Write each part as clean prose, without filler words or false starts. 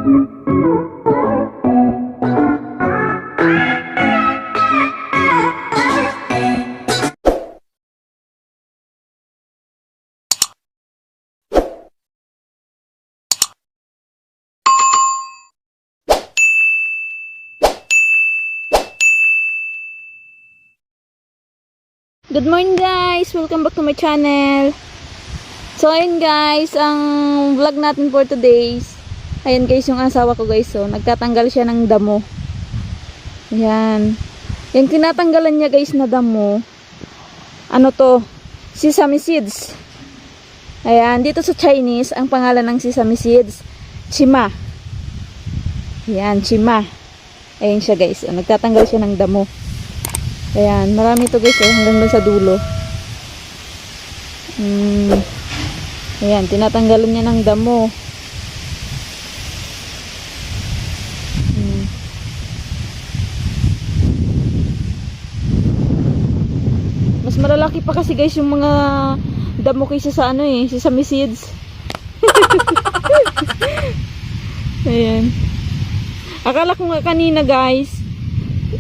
Good morning guys! Welcome back to my channel. So ayun guys, ang vlog natin for today. Ayun guys, yung asawa ko guys, so nagtatanggal siya ng damo. Ayan. Yung tinatanggalan niya guys na damo, ano to? Sesame seeds. Ayan, dito sa Chinese, ang pangalan ng sesame seeds, chima. Ayan, chima. Ayan siya guys, so, nagtatanggal siya ng damo. Ayan, marami to guys, hanggang doon sa dulo. Ayan, tinatanggalan niya ng damo. Mas malalaki pa kasi guys yung mga damo kaysa sa ano sesame seeds. Ayan. Akala ko nga kanina guys,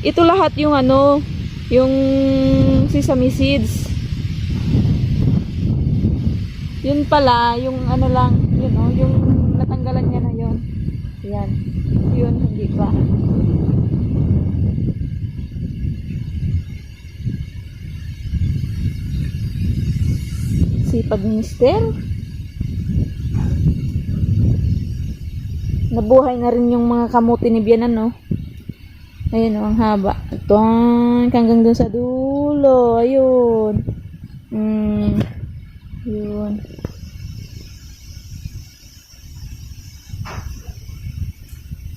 ito lahat yung yung sesame seeds. Yun pala, yung lang, yun yung natanggalan niya na yun. Yan. Yun, hindi pa. Sipag ni Mister. Nabuhay na rin yung mga kamuti ni Bianan, no? Ayun, ang haba. Ito, hanggang dun sa dulo. Ayun. Yun.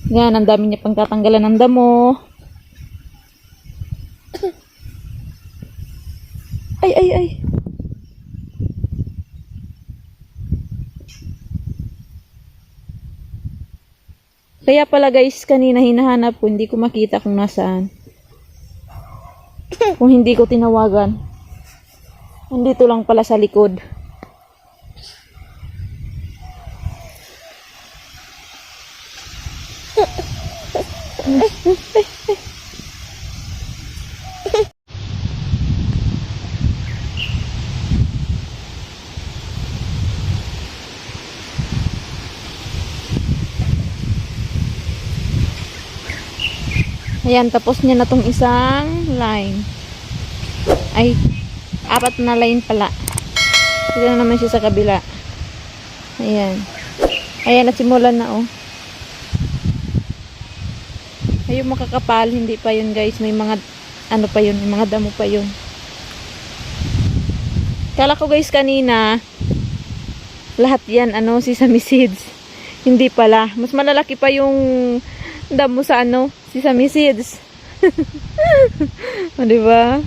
Yan, ang dami niya pang tatanggalan ng damo. Ay. Kaya pala guys, kanina hinahanap ko, hindi ko makita kung nasaan. Kung hindi ko tinawagan. Nandito lang pala sa likod. Ayan, tapos niya na tong isang line. Ay, 4 na line pala. Dito na naman siya sa kabila. Ayan. Ayan, nasimulan na Ayun, makakapal. Hindi pa yun guys. May mga, pa yun. May mga damo pa yun. Kala ko guys kanina, lahat yan, sesame seeds. Hindi pala. Mas malalaki pa yung damo sa sesame seeds. O, diba?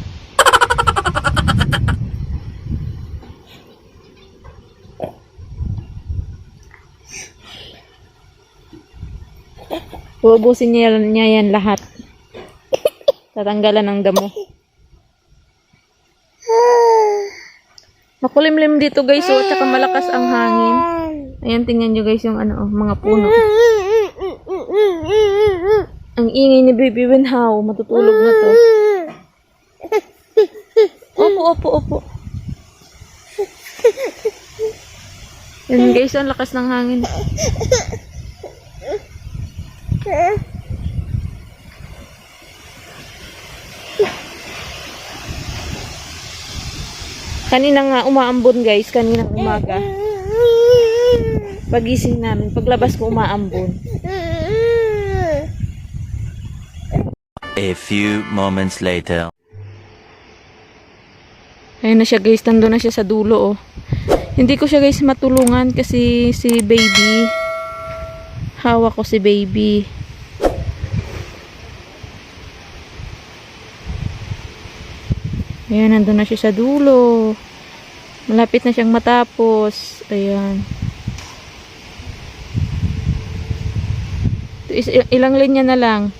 Uubusin niya yan lahat. Tatanggalan ng damo. Makulimlim dito guys, tsaka malakas ang hangin. Ayan, tingnan nyo guys yung mga puno. Ang ingay ni Baby Winhow, matutulog na to. Opo. Yan guys, ang lakas ng hangin. Kanina nga umaambon guys, kaninang umaga. Pagising namin, paglabas ko umaambon. A few moments later. Ayun na siya guys, nandun na siya sa dulo Hindi ko siya guys matulungan kasi si baby. Hawak ko si baby. Ayan, nandun na siya sa dulo. Malapit na siyang matapos. Ayan. Ilang linya na lang?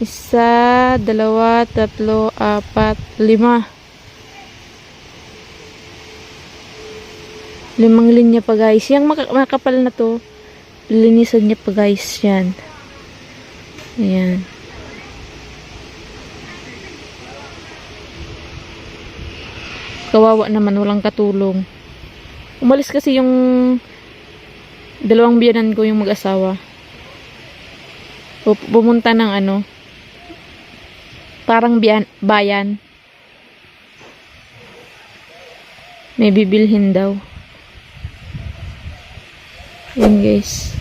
1, 2, 3, 4, 5. 5 linya pa guys. Yung makapal na to, linisan niya pa guys yan. Ayan. Kawawa naman, walang katulong. Umalis kasi yung dalawang biyanan ko, yung mag-asawa. Pumunta ng ano, parang bayan. May bibilhin daw. Yan guys.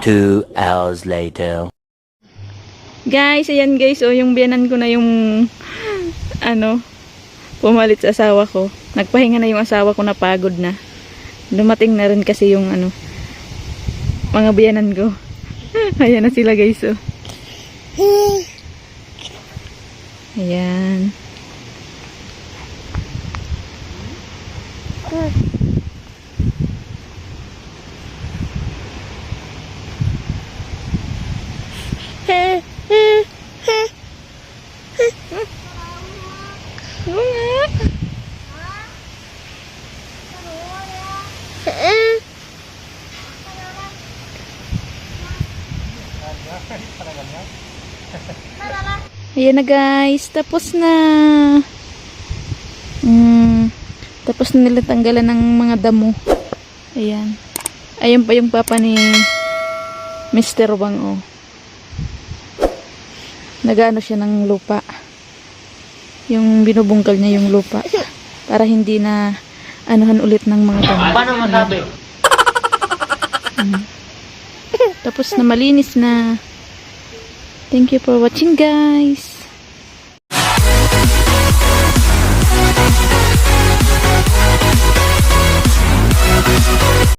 Two hours later. Guys, ayan guys, oh, yung biyanan ko na yung ano, pumalit sa asawa ko. Nagpahinga na yung asawa ko, napagod na. Dumating na rin kasi yung ano, mga biyanan ko. Ayan na sila guys, oh. Ayan. Ayan na guys, tapos na. Tapos na nila tanggalan ng mga damo. Ayan. Ayun pa yung papa ni Mr. Wang, oh. Nagano siya ng lupa. Yung binubungkal niya yung lupa. Para hindi na anuhan ulit ng mga damo. Paano masabi? Tapos na, malinis na. Thank you for watching guys.